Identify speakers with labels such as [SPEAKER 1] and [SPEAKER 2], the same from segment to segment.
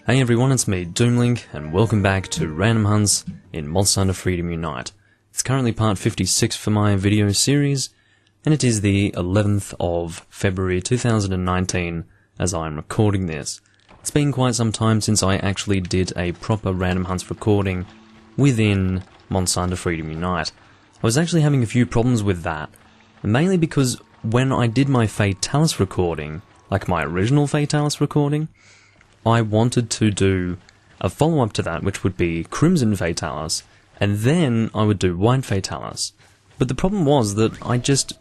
[SPEAKER 1] Hey everyone, it's me, Doomlink, and welcome back to Random Hunts in Monster Hunter Freedom Unite. It's currently part 56 for my video series, and it is the 11th of February 2019 as I'm recording this. It's been quite some time since I actually did a proper Random Hunts recording within Monster Hunter Freedom Unite. I was actually having a few problems with that, mainly because when I did my Fatalis recording, like my original Fatalis recording, I wanted to do a follow-up to that, which would be Crimson Fatalis, and then I would do White Fatalis. But the problem was that I just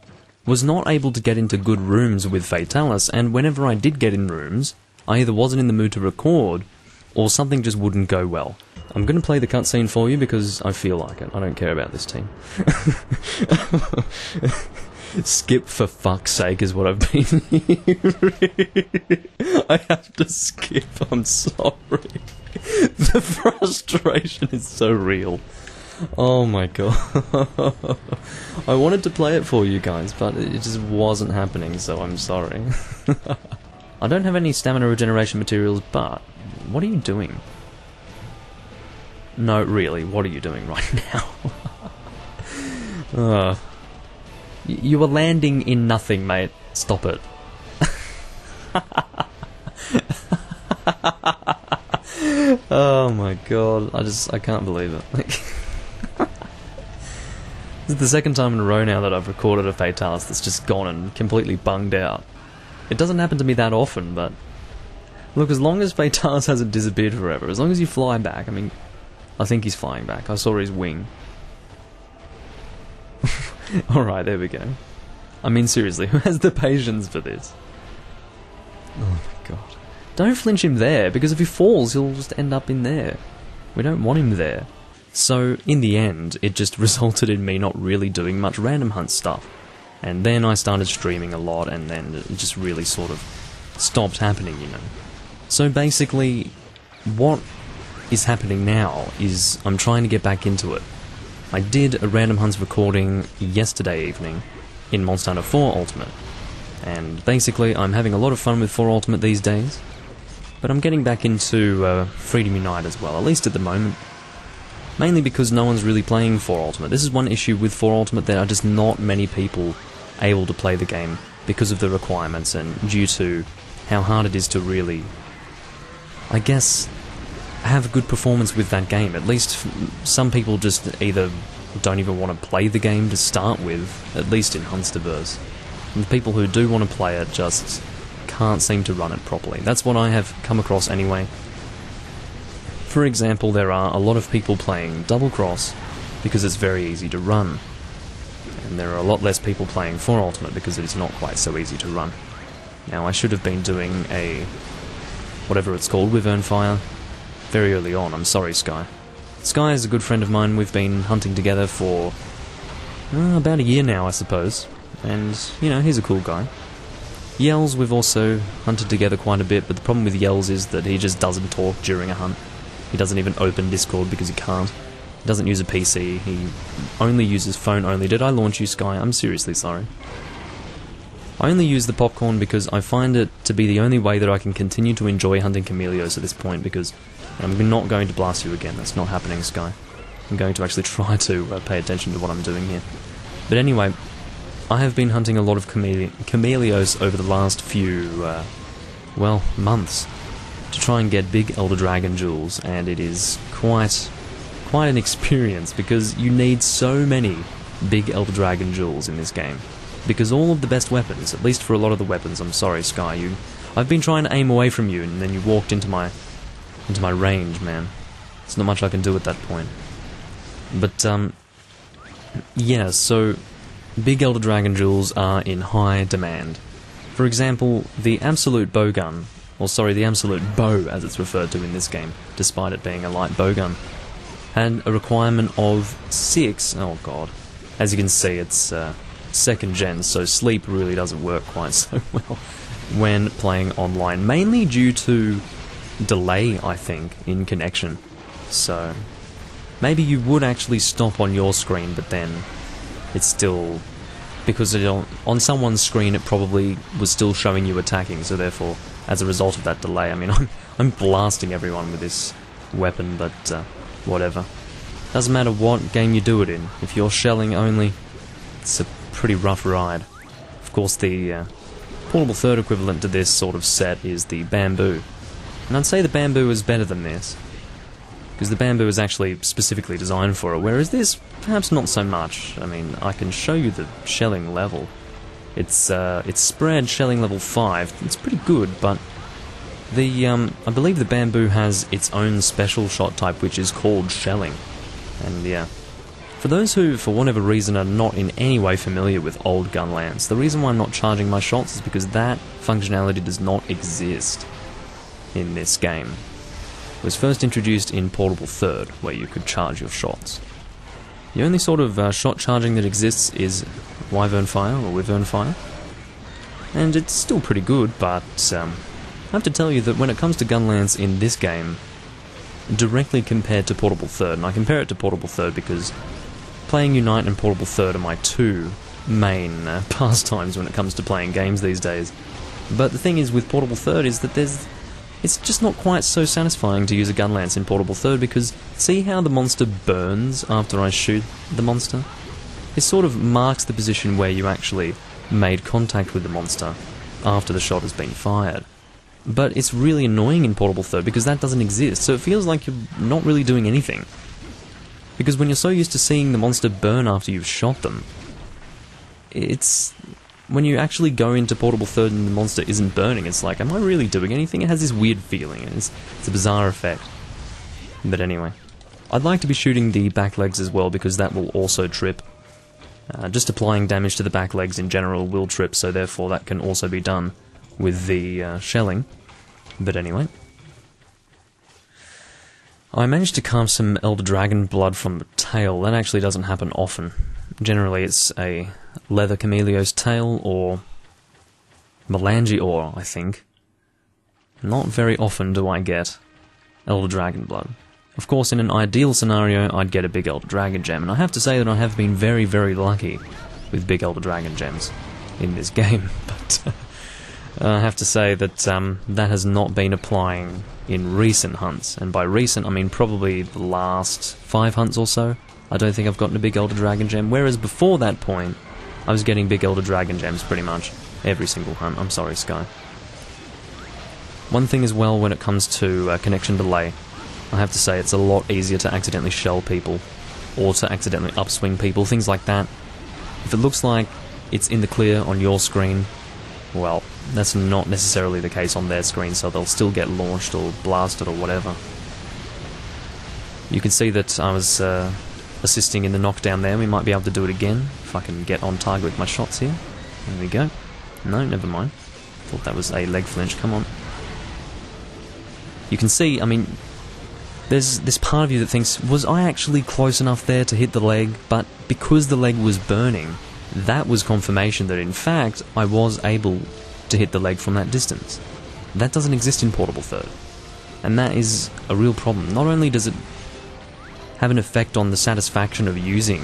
[SPEAKER 1] was not able to get into good rooms with Fatalis, and whenever I did get in rooms, I either wasn't in the mood to record, or something just wouldn't go well. I'm going to play the cutscene for you because I feel like it. I don't care about this team. Skip for fuck's sake is what I've been hearing. I have to skip, I'm sorry. The frustration is so real. Oh my god. I wanted to play it for you guys, but it just wasn't happening, so I'm sorry. I don't have any stamina regeneration materials, but what are you doing? No, really, what are you doing right now? You were landing in nothing, mate. Stop it. Oh my god, I can't believe it. This is the second time in a row now that I've recorded a Fatalis that's just gone and completely bunged out. It doesn't happen to me that often, but look, as long as Fatalis hasn't disappeared forever, as long as you fly back, I mean, I think he's flying back. I saw his wing. Alright, there we go. I mean, seriously, who has the patience for this? Oh my god. Don't flinch him there, because if he falls, he'll just end up in there. We don't want him there. So, in the end, it just resulted in me not really doing much random hunt stuff. And then I started streaming a lot, and then it just really sort of stopped happening, you know. So basically, what is happening now is I'm trying to get back into it. I did a Random Hunts recording yesterday evening in Monster Hunter 4 Ultimate, and basically I'm having a lot of fun with 4 Ultimate these days, but I'm getting back into Freedom Unite as well, at least at the moment, mainly because no one's really playing 4 Ultimate. This is one issue with 4 Ultimate, there are just not many people able to play the game because of the requirements and due to how hard it is to really, I guess, have a good performance with that game. At least some people just either don't even want to play the game to start with, at least in Hunsterverse. And the people who do want to play it just can't seem to run it properly. That's what I have come across anyway. For example, there are a lot of people playing Double Cross because it's very easy to run. And there are a lot less people playing 4 Ultimate because it is not quite so easy to run. Now, I should have been doing a, whatever it's called, Wyvern Fire, very early on. I'm sorry, Sky. Sky is a good friend of mine. We've been hunting together for about a year now, I suppose. And, you know, he's a cool guy. Yells, we've also hunted together quite a bit, but the problem with Yells is that he just doesn't talk during a hunt. He doesn't even open Discord because he can't. He doesn't use a PC. He only uses phone only. Did I launch you, Sky? I'm seriously sorry. I only use the popcorn because I find it to be the only way that I can continue to enjoy hunting Chameleos at this point, because I'm not going to blast you again. That's not happening, Sky. I'm going to actually try to pay attention to what I'm doing here. But anyway, I have been hunting a lot of Chameleos over the last few, well, months, to try and get big Elder Dragon jewels, and it is quite an experience, because you need so many big Elder Dragon jewels in this game. Because all of the best weapons, at least for a lot of the weapons, I'm sorry, Sky, I've been trying to aim away from you, and then you walked into my range, man. There's not much I can do at that point. But, yeah, so big Elder Dragon jewels are in high demand. For example, the Absolute Bowgun, or sorry, the Absolute Bow, as it's referred to in this game, despite it being a light bowgun, had a requirement of 6, oh god. As you can see, it's, second gen, so sleep really doesn't work quite so well when playing online, mainly due to delay, I think, in connection. So maybe you would actually stop on your screen, but then it's still because on someone's screen it probably was still showing you attacking, so therefore, as a result of that delay, I mean, I'm blasting everyone with this weapon, but whatever. Doesn't matter what game you do it in. If you're shelling only, it's a pretty rough ride. Of course, the portable third equivalent to this sort of set is the bamboo. And I'd say the bamboo is better than this, because the bamboo is actually specifically designed for it, whereas this, perhaps not so much. I mean, I can show you the shelling level. It's spread shelling level 5. It's pretty good, but I believe the bamboo has its own special shot type, which is called shelling. And yeah, for those who, for whatever reason, are not in any way familiar with old gunlance, the reason why I'm not charging my shots is because that functionality does not exist in this game. It was first introduced in Portable Third, where you could charge your shots. The only sort of shot charging that exists is Wyvern Fire, or Wyvern Fire. And it's still pretty good, but I have to tell you that when it comes to gunlance in this game, directly compared to Portable Third, and I compare it to Portable Third because playing Unite and Portable Third are my two main pastimes when it comes to playing games these days. But the thing is with Portable Third is that it's just not quite so satisfying to use a gunlance in Portable Third, because see how the monster burns after I shoot the monster? It sort of marks the position where you actually made contact with the monster after the shot has been fired. But it's really annoying in Portable Third because that doesn't exist, so it feels like you're not really doing anything. Because when you're so used to seeing the monster burn after you've shot them, when you actually go into Portable Third and the monster isn't burning, it's like, am I really doing anything? It has this weird feeling, and it's a bizarre effect. But anyway, I'd like to be shooting the back legs as well, because that will also trip. Just applying damage to the back legs in general will trip, so therefore that can also be done with the shelling. But anyway, I managed to carve some Elder Dragon blood from the tail. That actually doesn't happen often. Generally it's a Leather Chameleos tail or Melange ore, I think. Not very often do I get Elder Dragon blood. Of course, in an ideal scenario, I'd get a big Elder Dragon gem, and I have to say that I have been very, very lucky with big Elder Dragon gems in this game, but I have to say that that has not been applying in recent hunts, and by recent I mean probably the last 5 hunts or so. I don't think I've gotten a big Elder Dragon gem, whereas before that point, I was getting big Elder Dragon gems pretty much every single hunt. I'm sorry, Sky. One thing as well when it comes to connection delay, I have to say it's a lot easier to accidentally shell people, or to accidentally upswing people, things like that. If it looks like it's in the clear on your screen, well, that's not necessarily the case on their screen, so they'll still get launched or blasted or whatever. You can see that I was assisting in the knockdown there. We might be able to do it again if I can get on target with my shots here. There we go. No, never mind. Thought that was a leg flinch. Come on. You can see, I mean, there's this part of you that thinks, was I actually close enough there to hit the leg? But because the leg was burning, that was confirmation that in fact I was able to hit the leg from that distance. That doesn't exist in Portable Third, and that is a real problem. Not only does it have an effect on the satisfaction of using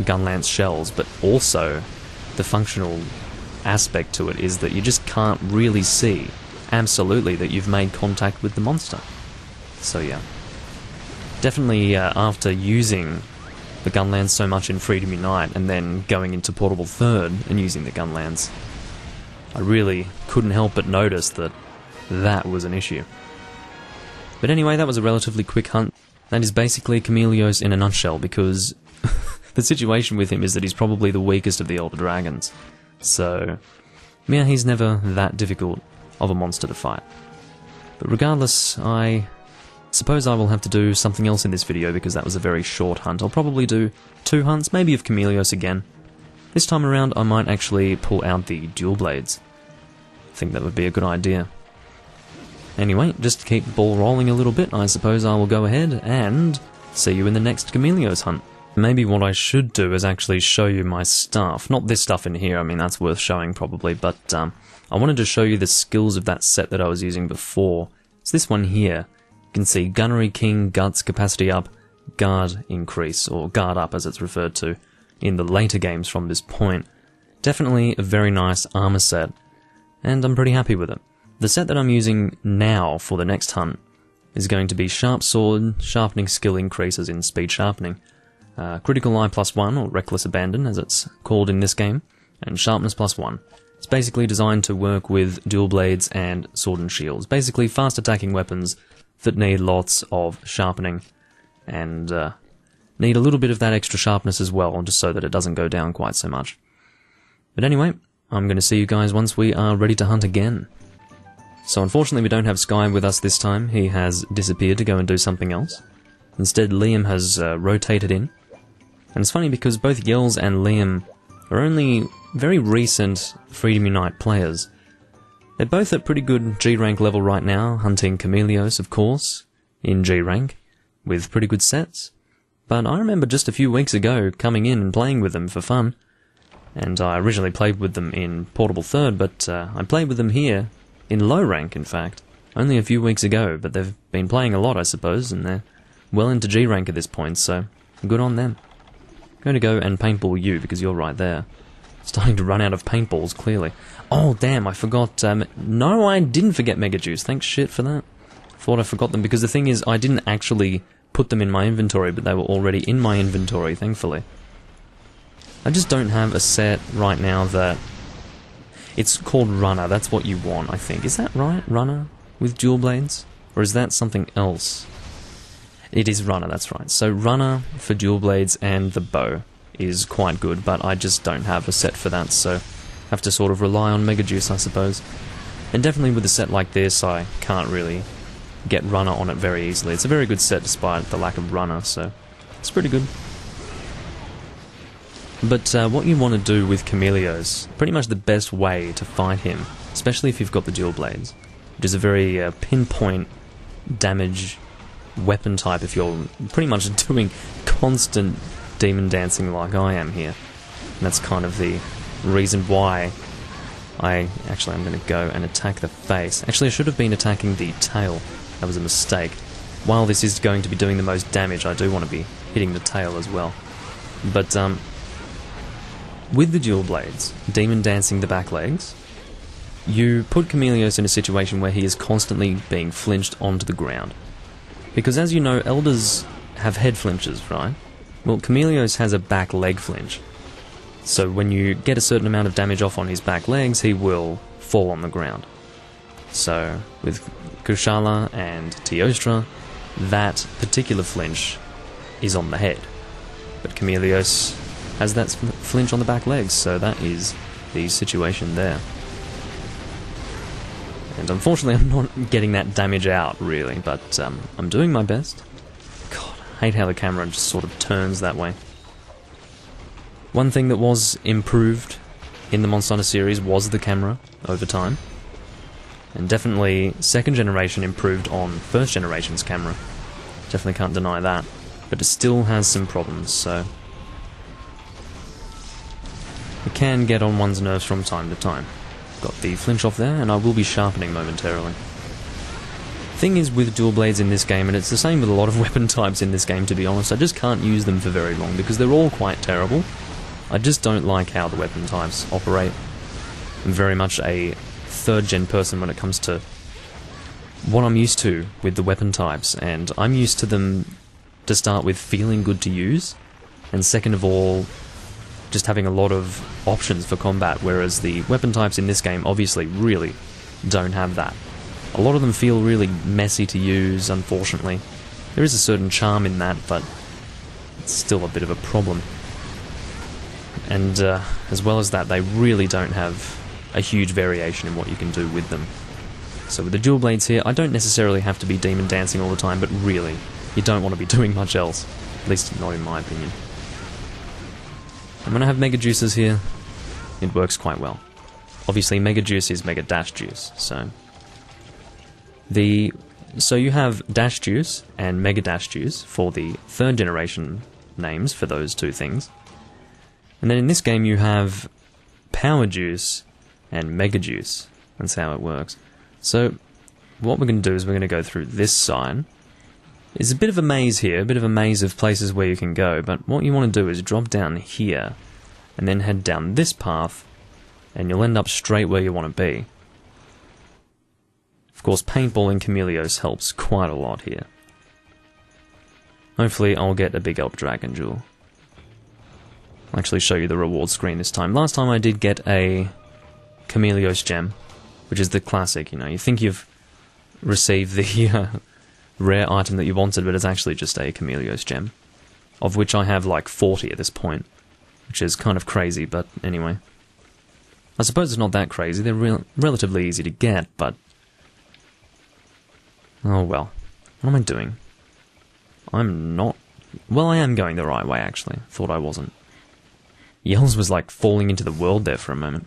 [SPEAKER 1] gunlance shells, but also the functional aspect to it is that you just can't really see absolutely that you've made contact with the monster. So yeah, definitely after using the gunlance so much in Freedom Unite and then going into Portable Third and using the gunlance, I really couldn't help but notice that that was an issue. But anyway, that was a relatively quick hunt. That is basically Chameleos in a nutshell, because the situation with him is that he's probably the weakest of the Elder Dragons. So, yeah, he's never that difficult of a monster to fight. But regardless, I suppose I will have to do something else in this video, because that was a very short hunt. I'll probably do 2 hunts, maybe of Chameleos again. This time around I might actually pull out the dual blades. I think that would be a good idea. Anyway, just to keep the ball rolling a little bit, I suppose I will go ahead and see you in the next Chameleos hunt. Maybe what I should do is actually show you my stuff. Not this stuff in here, I mean that's worth showing probably, but I wanted to show you the skills of that set that I was using before. It's this one here. You can see Gunnery King, Guts, Capacity Up, Guard Increase, or Guard Up as it's referred to in the later games from this point. Definitely a very nice armor set, and I'm pretty happy with it. The set that I'm using now for the next hunt is going to be Sharp Sword, Sharpening Skill increases in Speed Sharpening, Critical Eye +1, or Reckless Abandon as it's called in this game, and Sharpness +1. It's basically designed to work with dual blades and sword and shields, basically fast attacking weapons that need lots of sharpening, and need a little bit of that extra sharpness as well, just so that it doesn't go down quite so much. But anyway, I'm going to see you guys once we are ready to hunt again. So unfortunately we don't have Sky with us this time. He has disappeared to go and do something else. Instead, Liam has rotated in. And it's funny because both Yells and Liam are only very recent Freedom Unite players. They're both at pretty good G Rank level right now, hunting Chameleos, of course, in G Rank, with pretty good sets. But I remember just a few weeks ago coming in and playing with them for fun. And I originally played with them in Portable 3rd, but I played with them here, in low rank in fact, only a few weeks ago, but they've been playing a lot I suppose, and they're well into G Rank at this point, so good on them. I'm going to go and paintball you, because you're right there. Starting to run out of paintballs, clearly. Oh damn, I forgot, no I didn't forget Mega Juice, thanks shit for that. Thought I forgot them, because the thing is, I didn't actually put them in my inventory, but they were already in my inventory, thankfully. I just don't have a set right now that... It's called Runner, that's what you want, I think. Is that right? Runner? With dual blades? Or is that something else? It is Runner, that's right. So Runner for dual blades and the bow is quite good, but I just don't have a set for that, so have to sort of rely on Mega Juice, I suppose. And definitely with a set like this, I can't really get Runner on it very easily. It's a very good set despite the lack of Runner, so it's pretty good. But what you want to do with Chameleos, pretty much the best way to fight him, especially if you've got the dual blades, which is a very pinpoint damage weapon type if you're pretty much doing constant demon dancing like I am here. And that's kind of the reason why I'm going to go and attack the face. Actually, I should have been attacking the tail. That was a mistake. While this is going to be doing the most damage, I do want to be hitting the tail as well. But, with the dual blades, demon dancing the back legs, you put Chameleos in a situation where he is constantly being flinched onto the ground. Because as you know, Elders have head flinches, right? Well, Chameleos has a back leg flinch. So when you get a certain amount of damage off on his back legs, he will fall on the ground. So with Kushala and Teostra, that particular flinch is on the head. But Chameleos has that flinch on the back legs, so that is the situation there. And unfortunately I'm not getting that damage out, really, but I'm doing my best. God, I hate how the camera just sort of turns that way. One thing that was improved in the Monster Hunter series was the camera over time. And definitely second generation improved on first generation's camera. Definitely can't deny that. But it still has some problems, so it can get on one's nerves from time to time. Got the flinch off there, and I will be sharpening momentarily. Thing is with dual blades in this game, and it's the same with a lot of weapon types in this game to be honest, I just can't use them for very long because they're all quite terrible. I just don't like how the weapon types operate. I'm very much a third gen person when it comes to what I'm used to with the weapon types, and I'm used to them to start with feeling good to use, and second of all just having a lot of options for combat, whereas the weapon types in this game obviously really don't have that. A lot of them feel really messy to use, unfortunately. There is a certain charm in that, but it's still a bit of a problem. And as well as that, they really don't have a huge variation in what you can do with them. So with the dual blades here, I don't necessarily have to be demon dancing all the time, but really, you don't want to be doing much else. At least not in my opinion. And when I have Mega Juices here, it works quite well. Obviously Mega Juice is Mega Dash Juice, so you have Dash Juice and Mega Dash Juice for the third generation names for those two things. And then in this game you have Power Juice and Mega Juice. That's how it works. So what we're going to do is we're going to go through this side. There's a bit of a maze here, a bit of a maze of places where you can go, but what you want to do is drop down here and then head down this path and you'll end up straight where you want to be. Of course, paintballing Chameleos helps quite a lot here. Hopefully I'll get a big Elder Dragon jewel. I'll actually show you the reward screen this time. Last time I did get a Chameleos gem, which is the classic, you know, you think you've received the rare item that you wanted, but it's actually just a Chameleos gem, of which I have like 40 at this point, which is kind of crazy, but anyway. I suppose it's not that crazy, they're relatively easy to get, but... oh well. What am I doing? I'm not... well, I am going the right way, actually. Thought I wasn't. Yells was like falling into the world there for a moment.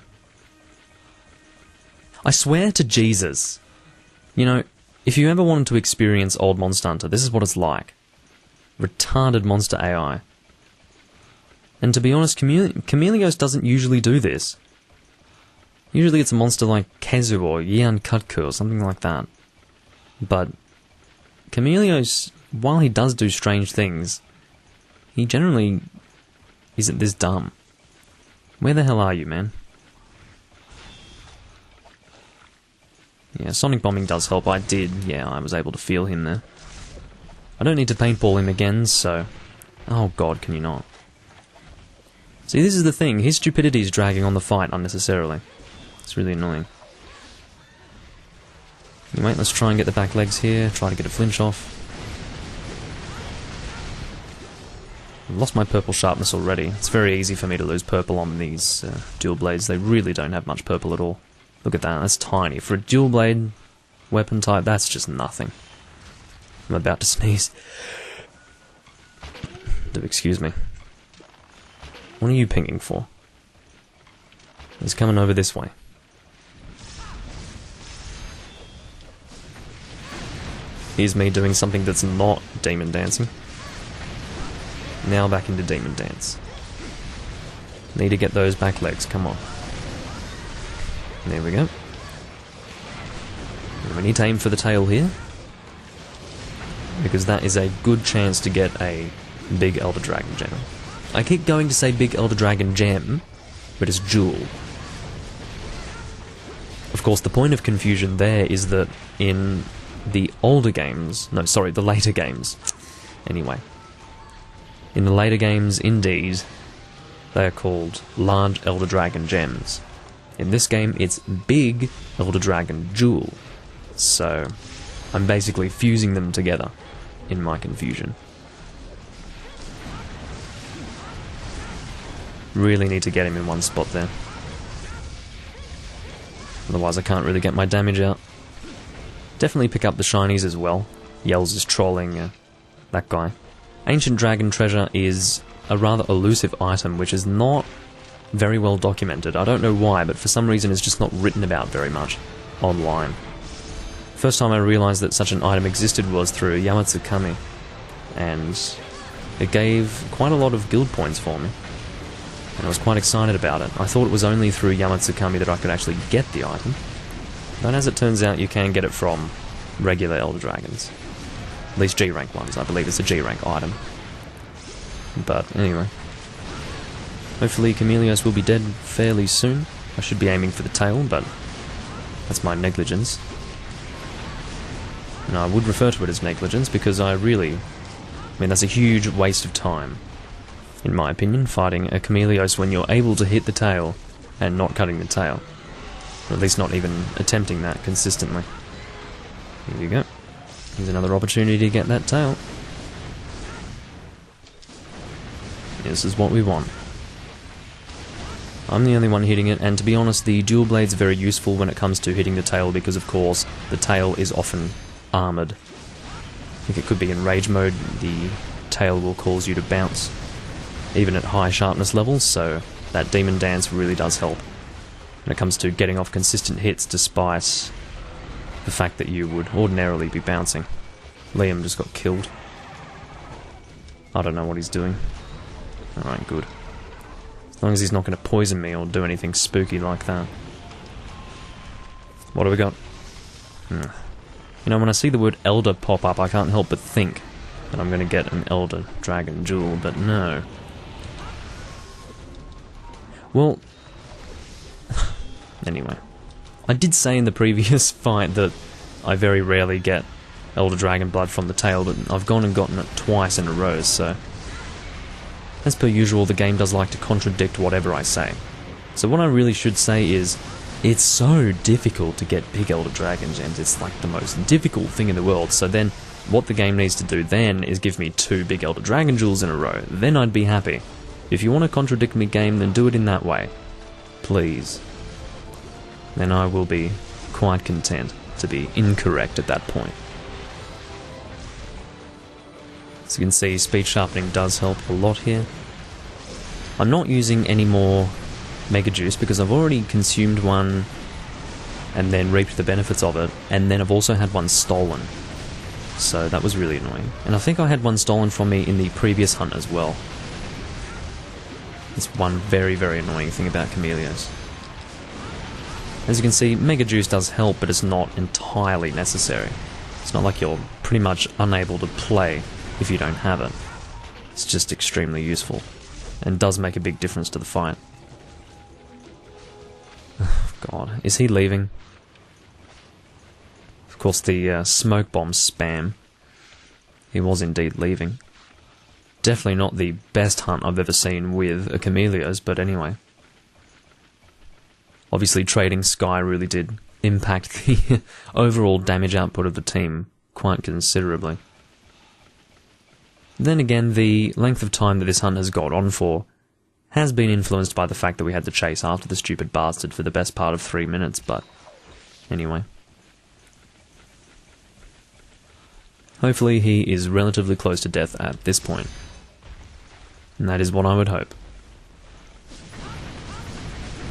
[SPEAKER 1] I swear to Jesus. You know, if you ever wanted to experience old Monster Hunter, this is what it's like. Retarded monster AI. And to be honest, Chameleos doesn't usually do this. Usually it's a monster like Kezu or Yian Kutku or something like that. But Chameleos, while he does do strange things, he generally isn't this dumb. Where the hell are you, man? Yeah, sonic bombing does help. I was able to feel him there. I don't need to paintball him again, so... oh god, can you not? See, this is the thing. His stupidity is dragging on the fight unnecessarily. It's really annoying. Anyway, let's try and get the back legs here. Try to get a flinch off. I've lost my purple sharpness already. It's very easy for me to lose purple on these dual blades. They really don't have much purple at all. Look at that, that's tiny. For a dual blade weapon type, that's just nothing. I'm about to sneeze. Do excuse me. What are you pinging for? He's coming over this way. Here's me doing something that's not demon dancing. Now back into demon dance. Need to get those back legs, come on. There we go. And we need to aim for the tail here, because that is a good chance to get a big Elder Dragon gem. I keep going to say big Elder Dragon gem, but it's jewel. Of course, the point of confusion there is that in the older games... no, sorry, the later games. Anyway. In the later games, indeed, they are called large Elder Dragon gems. In this game, it's big Elder Dragon jewel. So, I'm basically fusing them together in my confusion. Really need to get him in one spot there. Otherwise I can't really get my damage out. Definitely pick up the shinies as well. Yells is trolling that guy. Ancient Dragon Treasure is a rather elusive item which is not very well documented. I don't know why, but for some reason it's just not written about very much online. First time I realised that such an item existed was through Yamatsukami, and it gave quite a lot of guild points for me, and I was quite excited about it. I thought it was only through Yamatsukami that I could actually get the item, but as it turns out you can get it from regular Elder Dragons. At least G Rank ones, I believe it's a G Rank item. But anyway. Hopefully Chameleos will be dead fairly soon. I should be aiming for the tail, but that's my negligence. And I would refer to it as negligence because I mean, that's a huge waste of time, in my opinion, fighting a Chameleos when you're able to hit the tail and not cutting the tail. Or at least not even attempting that consistently. Here you go. Here's another opportunity to get that tail. This is what we want. I'm the only one hitting it, and to be honest, the dual blade's very useful when it comes to hitting the tail because, of course, the tail is often armoured. I think it could be in rage mode, the tail will cause you to bounce, even at high sharpness levels, so that demon dance really does help when it comes to getting off consistent hits despite the fact that you would ordinarily be bouncing. Liam just got killed. I don't know what he's doing. Alright, good. As long as he's not going to poison me or do anything spooky like that. What do we got? You know, when I see the word Elder pop up, I can't help but think that I'm going to get an Elder Dragon jewel, but no. Well, Anyway. I did say in the previous fight that I very rarely get Elder Dragon blood from the tail, but I've gone and gotten it twice in a row, so... As per usual, the game does like to contradict whatever I say. So what I really should say is, it's so difficult to get big Elder Dragon gems, it's like the most difficult thing in the world, so then what the game needs to do then is give me 2 big Elder Dragon jewels in a row, then I'd be happy. If you want to contradict me, game, then do it in that way. Please. Then I will be quite content to be incorrect at that point. As you can see, speed sharpening does help a lot here. I'm not using any more Mega Juice because I've already consumed one and then reaped the benefits of it, and then I've also had one stolen. So that was really annoying. And I think I had one stolen from me in the previous hunt as well. It's one very, very annoying thing about Chameleos. As you can see, Mega Juice does help, but it's not entirely necessary. It's not like you're pretty much unable to play if you don't have it. It's just extremely useful, and does make a big difference to the fight. Oh, God, is he leaving? Of course, the smoke bomb spam. He was indeed leaving. Definitely not the best hunt I've ever seen with a Chameleos, but anyway. Obviously, trading Sky really did impact the overall damage output of the team quite considerably. Then again, the length of time that this hunt has got on for has been influenced by the fact that we had to chase after the stupid bastard for the best part of 3 minutes, but anyway. Hopefully he is relatively close to death at this point. And that is what I would hope.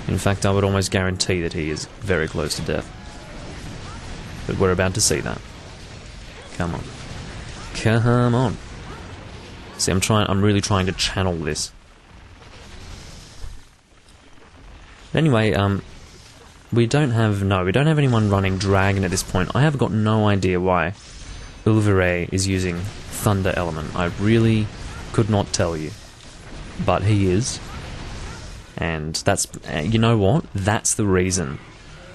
[SPEAKER 1] In fact, I would almost guarantee that he is very close to death. But we're about to see that. Come on. Come on. See, I'm really trying to channel this. Anyway, we don't have anyone running Dragon at this point. I have got no idea why Ulvere is using Thunder Element. I really could not tell you. But he is. And that's, you know what? That's the reason.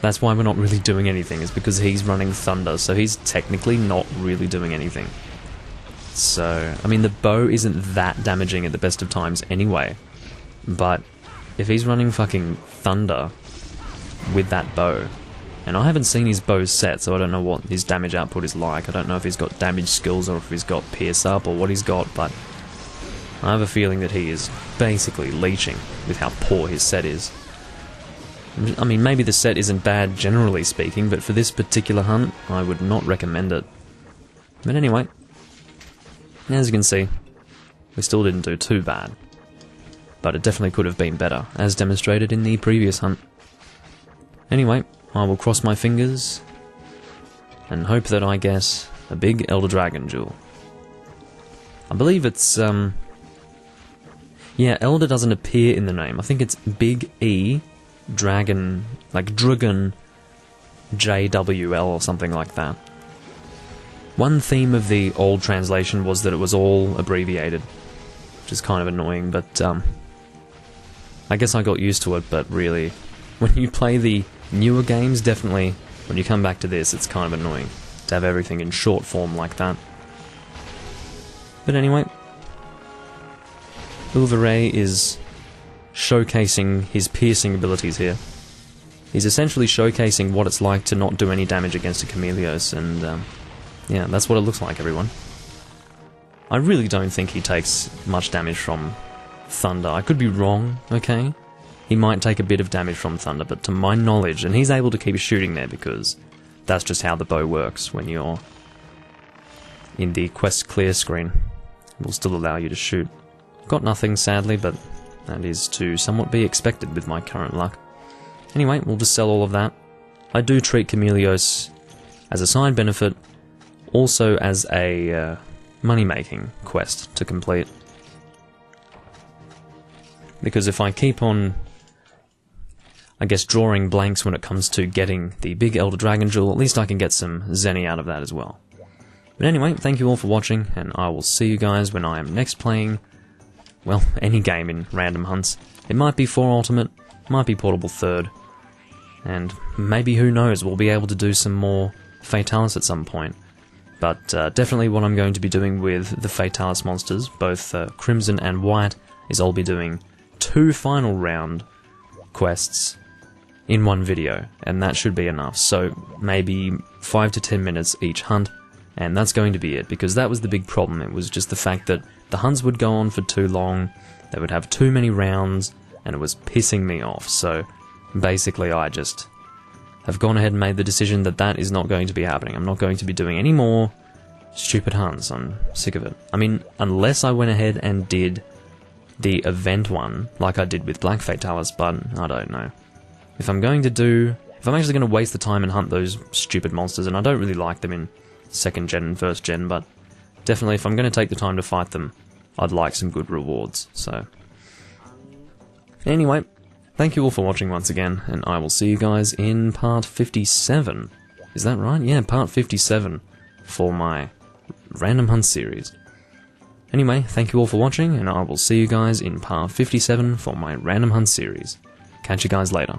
[SPEAKER 1] That's why we're not really doing anything, is because he's running Thunder, so he's technically not really doing anything. So, I mean, the bow isn't that damaging at the best of times anyway. But if he's running fucking Thunder with that bow, and I haven't seen his bow set, so I don't know what his damage output is like. I don't know if he's got damage skills or if he's got Pierce Up or what he's got, but I have a feeling that he is basically leeching with how poor his set is. I mean, maybe the set isn't bad generally speaking, but for this particular hunt, I would not recommend it. But anyway, as you can see, we still didn't do too bad. But it definitely could have been better, as demonstrated in the previous hunt. Anyway, I will cross my fingers and hope that I get a big Elder Dragon jewel. I believe it's, yeah, Elder doesn't appear in the name. I think it's Big E, Dragon, like Dragon, JWL or something like that. One theme of the old translation was that it was all abbreviated, which is kind of annoying, but I guess I got used to it, but really, when you play the newer games, definitely, when you come back to this, it's kind of annoying to have everything in short form like that. But anyway, Ulvere is showcasing his piercing abilities here. He's essentially showcasing what it's like to not do any damage against a Chameleos, and yeah, that's what it looks like, everyone. I really don't think he takes much damage from Thunder. I could be wrong, okay? He might take a bit of damage from Thunder, but to my knowledge, and he's able to keep shooting there because that's just how the bow works when you're in the quest clear screen. It will still allow you to shoot. Got nothing, sadly, but that is to somewhat be expected with my current luck. Anyway, we'll just sell all of that. I do treat Chameleos as a side benefit, also as a money-making quest to complete. Because if I keep on, I guess, drawing blanks when it comes to getting the big Elder Dragon Jewel, at least I can get some Zenny out of that as well. But anyway, thank you all for watching, and I will see you guys when I am next playing, well, any game in random hunts. It might be 4 Ultimate, might be Portable 3rd. And maybe, who knows, we'll be able to do some more Fatalis at some point. But definitely what I'm going to be doing with the Fatalis monsters, both Crimson and White, is I'll be doing 2 final round quests in one video, and that should be enough. So maybe 5 to 10 minutes each hunt, and that's going to be it, because that was the big problem. It was just the fact that the hunts would go on for too long, they would have too many rounds, and it was pissing me off. So basically I just have gone ahead and made the decision that that is not going to be happening. I'm not going to be doing any more stupid hunts. I'm sick of it. I mean, unless I went ahead and did the event one, like I did with Black Fatalis, but I don't know. If I'm actually going to waste the time and hunt those stupid monsters, and I don't really like them in 2nd gen and 1st gen, but definitely if I'm going to take the time to fight them, I'd like some good rewards, so. Anyway, thank you all for watching once again, and I will see you guys in part 57. Is that right? Yeah, part 57 for my Random Hunt series. Anyway, thank you all for watching, and I will see you guys in part 57 for my Random Hunt series. Catch you guys later.